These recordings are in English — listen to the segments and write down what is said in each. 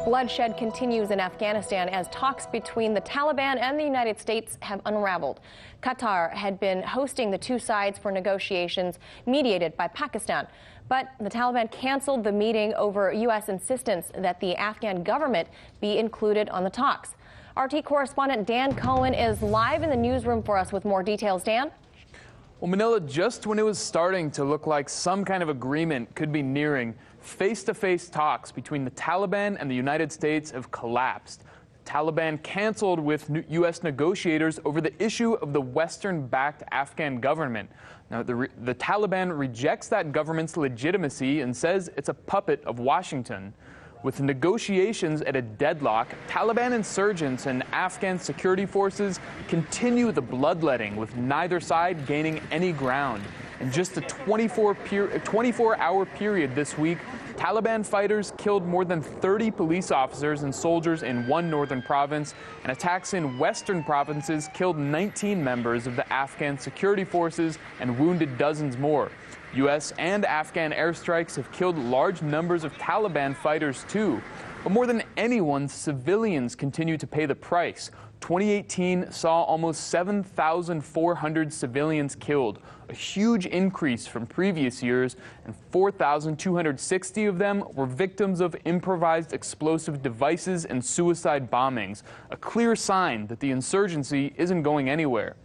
Bloodshed continues in Afghanistan as talks between the Taliban and the United States have unraveled. Qatar had been hosting the two sides for negotiations mediated by Pakistan. But the Taliban canceled the meeting over U.S. insistence that the Afghan government be included on the talks. RT correspondent Dan Cohen is live in the newsroom for us with more details. Dan? Well, Manila, just when it was starting to look like some kind of agreement could be nearing, face-to-face talks between the Taliban and the United States have collapsed. The Taliban canceled with U.S. negotiators over the issue of the Western-backed Afghan government. Now, the Taliban rejects that government's legitimacy and says it's a puppet of Washington. With negotiations at a deadlock, Taliban insurgents and Afghan security forces continue the bloodletting, with neither side gaining any ground. In just a 24-hour period this week, Taliban fighters killed more than 30 police officers and soldiers in one northern province, and attacks in western provinces killed 19 members of the Afghan security forces and wounded dozens more. U.S. and Afghan airstrikes have killed large numbers of Taliban fighters too. But more than anyone, civilians continue to pay the price. 2018 saw almost 7,400 civilians killed, a huge increase from previous years, and 4,260 of them were victims of improvised explosive devices and suicide bombings, a clear sign that the insurgency isn't going anywhere.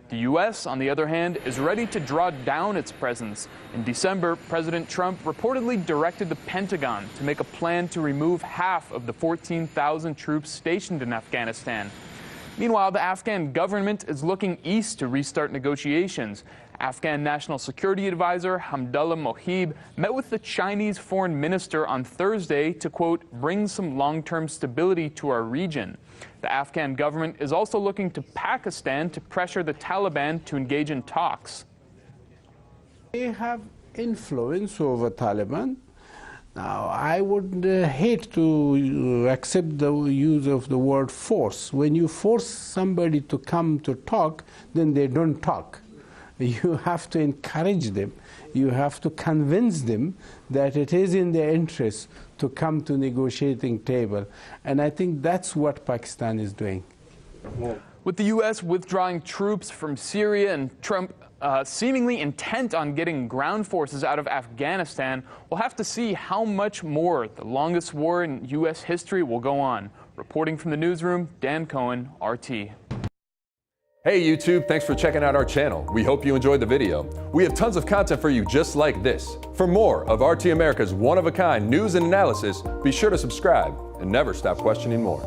The U.S., on the other hand, is ready to draw down its presence. In December, President Trump reportedly directed the Pentagon to make a plan to remove half of the 14,000 troops stationed in Afghanistan. Meanwhile, the Afghan government is looking east to restart negotiations. Afghan National Security Advisor Hamdullah Mohib met with the Chinese foreign minister on Thursday to, quote, bring some long-term stability to our region. The Afghan government is also looking to Pakistan to pressure the Taliban to engage in talks. They have influence over Taliban. Now, I would hate to accept the use of the word force. When you force somebody to come to talk, then they don't talk. You have to encourage them. You have to convince them that it is in their interest to come to negotiating table. And I think that's what Pakistan is doing. With the U.S. withdrawing troops from Syria and Trump seemingly intent on getting ground forces out of Afghanistan, we'll have to see how much more the longest war in U.S. history will go on. Reporting from the newsroom, Dan Cohen, RT. Hey YouTube, thanks for checking out our channel. We hope you enjoyed the video. We have tons of content for you just like this. For more of RT America's one-of-a-kind news and analysis, be sure to subscribe and never stop questioning more.